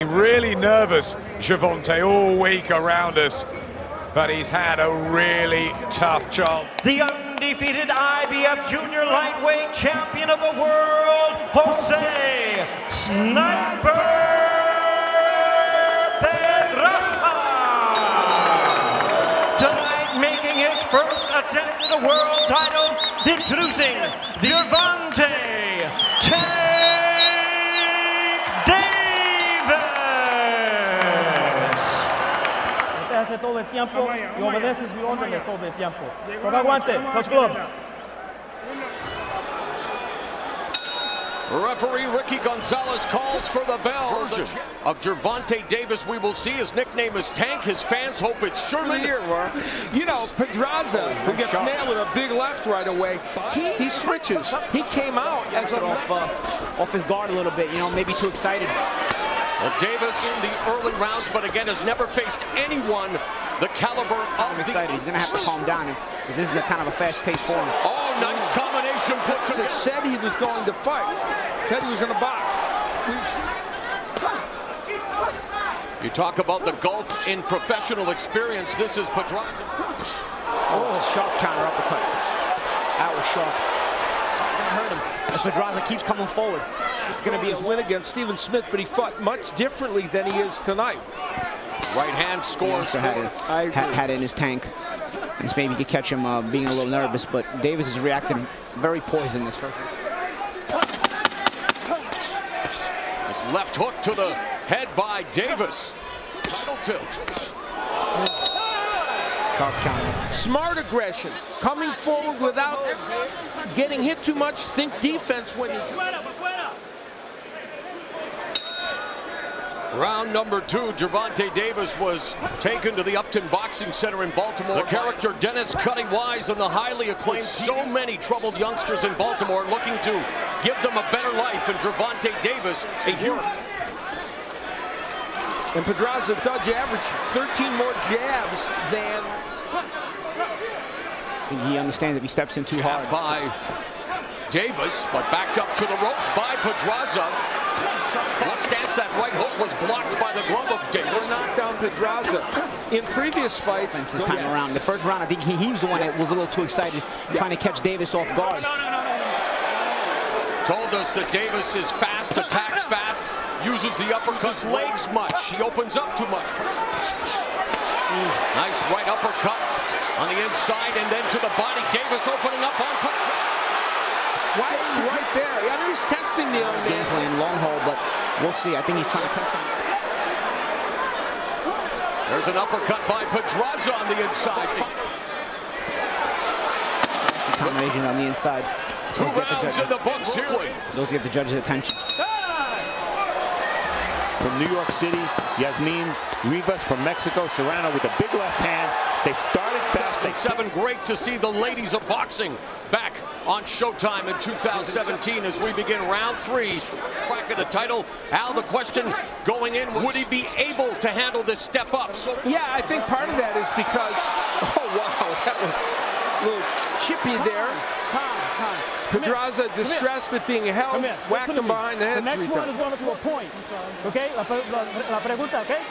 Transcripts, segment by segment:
Really nervous, Gervonta, all week around us, but he's had a really tough job. The undefeated IBF Junior Lightweight Champion of the World, José Sniper Pedraza. Tonight, making his first attempt at the world title, introducing Gervonta hace todo el tiempo y obedeces mi órdenes todo el tiempo. Toma guante, touch gloves. Referee Ricky Gonzalez calls for the bell. Version of Gervonta Davis, we will see. His nickname is Tank. His fans hope it's Sherman. You know, Pedraza, who gets nailed with a big left right away, he switches. He came out as off his guard a little bit, you know, maybe too excited. Well, Davis in the early rounds, but again has never faced anyone the caliber of I'm excited. He's going to have to calm down because this is a kind of a fast-paced form. Oh, nice combination put together. Said he was going to fight. Said he was going to box. You talk about the gulf in professional experience. This is Pedraza. Oh, sharp counter uppercut. That was sharp. It's going to hurt him as Pedraza keeps coming forward. It's going to be his win against Steven Smith, but he fought much differently than he is tonight. Right hand scores. Had it in his tank. And maybe he could catch him being a little nervous, but Davis is reacting very poisoned this first. This left hook to the head by Davis. Title tilt. Smart aggression, coming forward without getting hit too much. Think defense when you. Round number 2, Gervonta Davis was taken to the Upton Boxing Center in Baltimore. The character Dennis Cutty Wise and the highly acclaimed so many troubled youngsters in Baltimore looking to give them a better life. And Gervonta Davis, a huge. And Pedraza does average 13 more jabs than. I think he understands if he steps in too hard. By Davis, but backed up to the ropes by Pedraza. Left stance, that right hook was blocked by the glove of Davis. Knocked down Pedraza in previous fights. This time around, the first round, I think he was the one that was a little too excited, trying to catch Davis off guard. Told us that Davis is fast, attacks fast, uses the uppercut legs much. He opens up too much. Nice right uppercut on the inside and then to the body. Davis opening up on Pedraza. Right there. I mean, he's testing the other game plan, long haul, but we'll see. I think he's trying to test him. There's an uppercut by Pedraza on the inside. Combination on the inside. 2 rounds in the books here. Those get the judge's attention. From New York City, Yasmin Rivas from Mexico, Serrano with a big left hand. They started fast. 2007, great to see the ladies of boxing back on Showtime in 2017 as we begin round 3. Crack of the title. Al, the question going in, would he be able to handle this step up? Yeah, I think part of that is because, oh wow, that was a little chippy there. Pedraza distressed at being held, whacked him behind the head. The next one is going to a point. Okay? La pregunta, okay?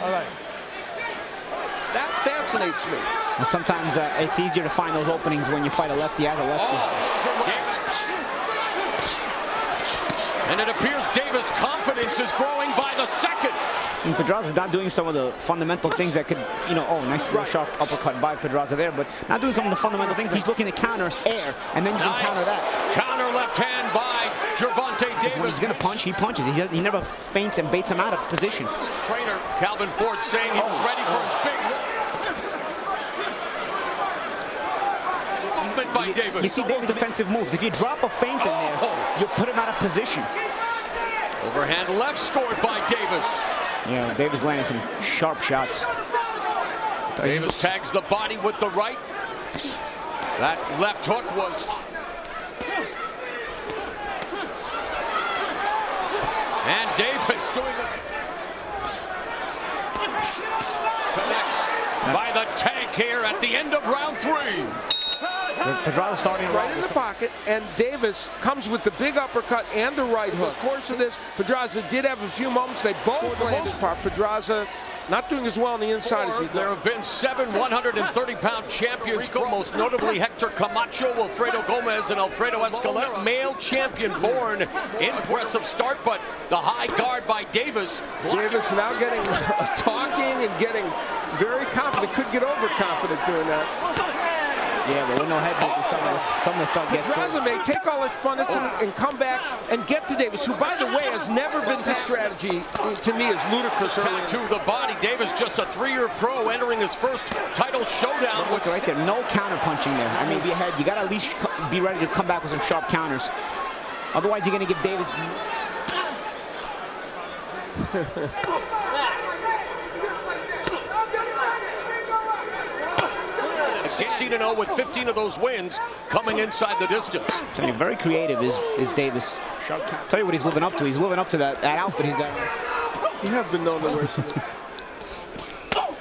All right. That fascinates me. And sometimes it's easier to find those openings when you fight a lefty as a lefty. And it appears Davis' confidence is growing by the second. And Pedraza's not doing some of the fundamental things that could, you know, nice little sharp uppercut by Pedraza there, but not doing some of the fundamental things. He's looking to counter air, and then you can counter that. Counter left hand by Gervonta Davis. When he's going to punch, he punches. He never feints and baits him out of position. His trainer, Calvin Ford, saying he was ready for his big movement by Davis. You see Davis' defensive moves. If you drop a feint in there, you put him out of position. Overhand left scored by Davis. Yeah, Davis landing some sharp shots. Davis tags the body with the right. That left hook was. And Davis doing it. Connects by the tank here at the end of round 3. Pedraza starting right in the pocket, and Davis comes with the big uppercut and the right hook. Of course of this, Pedraza did have a few moments. They both landed. Pedraza not doing as well on the inside as he did. There have been 7 130-pound champions, Rico, most notably Hector Camacho, Wilfredo Gomez, and Alfredo Escalera. Male champion born. Impressive start, but the high guard by Davis. Davis now getting talking and getting very confident. Could get overconfident doing that. Yeah, but with no head movement, some of the felt gets Pedraza may take all his punishment and come back and get to Davis, who, by the way, has never been his strategy. To me, is ludicrous. To the body. Davis, just a 3-year pro, entering his first title showdown. Look right there, no counter punching there. I mean, be ahead. You got to at least be ready to come back with some sharp counters. Otherwise, you're going to give Davis. 16-0 with 15 of those wins coming inside the distance. I mean, very creative is Davis. Sharp count. Tell you what he's living up to. He's living up to that outfit he's got. You have been known to wear some.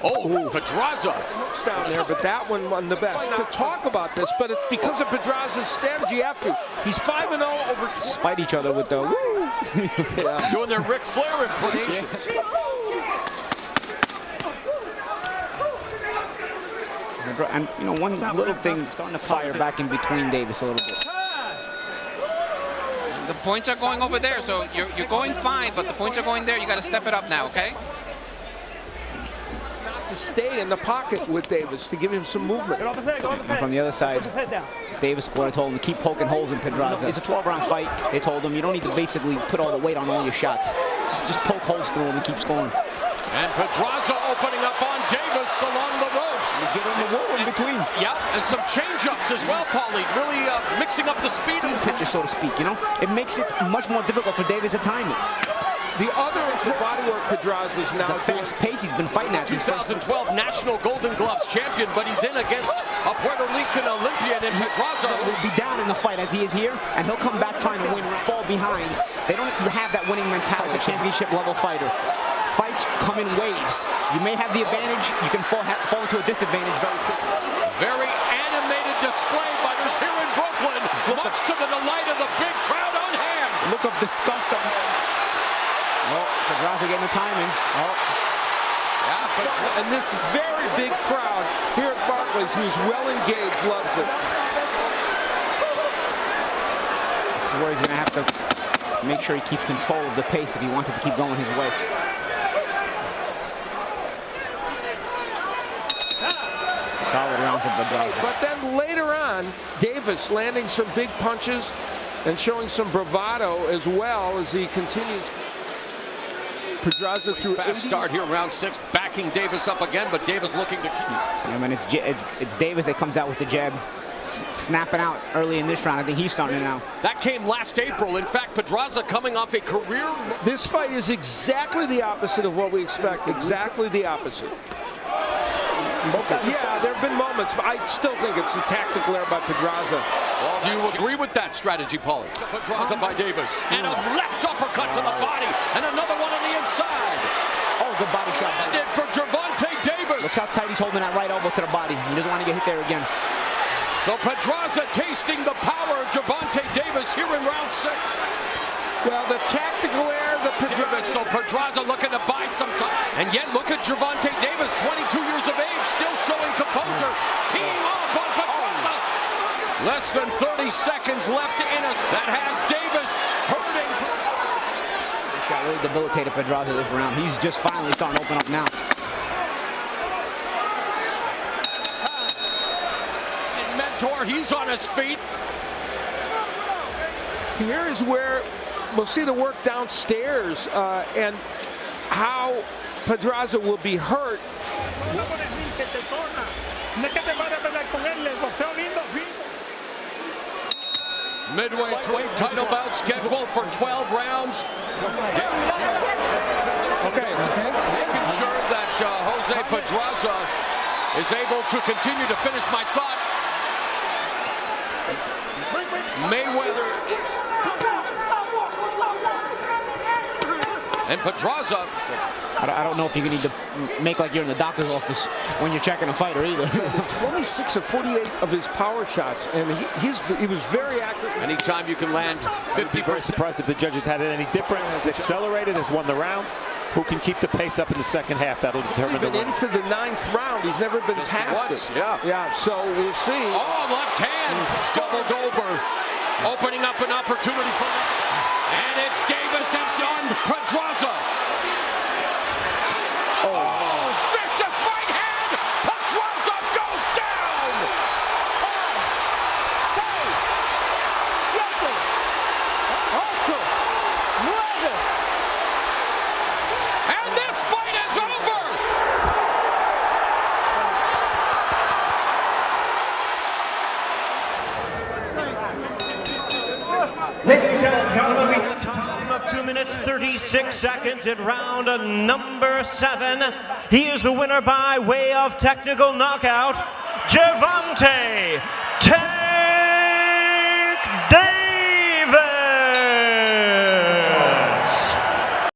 Oh, Pedraza. Looks down there, but that one won the best. To talk about this, but it's because of Pedraza's strategy after. He's 5-0 over. Spite each other with the woo. Yeah. Doing their Ric Flair impersonations. And, you know, one little thing starting to fire back in between Davis a little bit. The points are going over there, so you're going fine, but the points are going there. You got to step it up now, okay? To stay in the pocket with Davis to give him some movement. And from the other side, Davis told him to keep poking holes in Pedraza. It's a 12-round fight. They told him you don't need to basically put all the weight on all your shots. Just poke holes through him and keep scoring. And Pedraza opening up on Davis along the ropes. He's getting the wall in between. Yeah, and some change-ups as well, Paulie. Really mixing up the speed of the pitcher, so to speak, you know? It makes it much more difficult for Davis to time it. The other is the bodywork Pedraza's now. The fast pace he's been fighting at. 2012 National Golden Gloves champion, but he's in against a Puerto Rican Olympian in Pedraza. He'll be down in the fight as he is here, and he'll come back trying to win, fall behind. They don't have that winning mentality, championship level fighter. Fights come in waves. You may have the advantage, you can fall into a disadvantage very quickly. Very animated display fighters here in Brooklyn, much to the delight of the big crowd on hand. Look of disgust. Oh, Pedraza getting the timing. Oh. Yeah, and this very big crowd here at Barclays, who's well engaged, loves it. This is where he's going to have to make sure he keeps control of the pace if he wanted to keep going his way. Solid round for Pedraza. But then later on, Davis landing some big punches and showing some bravado as well as he continues. Pedraza through fast start here, round 6, backing Davis up again, but Davis looking to keep. I mean, it's Davis that comes out with the jab, snapping out early in this round. I think he's starting now. That came last April. In fact, Pedraza coming off a career. This fight is exactly the opposite of what we expect. Exactly the opposite. Yeah, there have been moments, but I still think it's a tactical error by Pedraza. Well, do you agree with that strategy, Paulie? Pedraza by Davis. And a left uppercut to the body. And another one on the inside. Oh, good body shot. Landed for Gervonta Davis. Look how tight he's holding that right elbow to the body. He doesn't want to get hit there again. So Pedraza tasting the power of Gervonta Davis here in round 6. Well, the tactical error, the Pedraza. So Pedraza looking to buy some time. And yet, look at Gervonta Davis, 22 years of age, still showing composure. Teeing off on Pedraza. Less than 30 seconds left in us. That has Davis hurting. This shot really debilitated Pedraza this round. He's just finally starting to open up now. Mentor, he's on his feet. Here is where we'll see the work downstairs and how Pedraza will be hurt. Midway through title bout scheduled for 12 rounds. Okay. Making sure that Jose Pedraza is able to continue to finish my thought. Mayweather and Pedraza I don't know if you need to make like you're in the doctor's office when you're checking a fighter either. 26 of 48 of his power shots, and he was very accurate. Anytime you can land 50%. Very surprised if the judges had it any different. Has accelerated, has won the round. Who can keep the pace up in the second half? That'll determine the winner. Into the 9th round, he's never been past it. Yeah. So we'll see. Oh, left hand doubled over, opening up an opportunity for him. And it's Davis and done. Pedraza. Vicious right hand. Pedraza goes down. 8, 9. And this fight is over. Ladies and gentlemen, we have a time of 2 minutes 36 seconds in round number 7. He is the winner by way of technical knockout, Gervonta.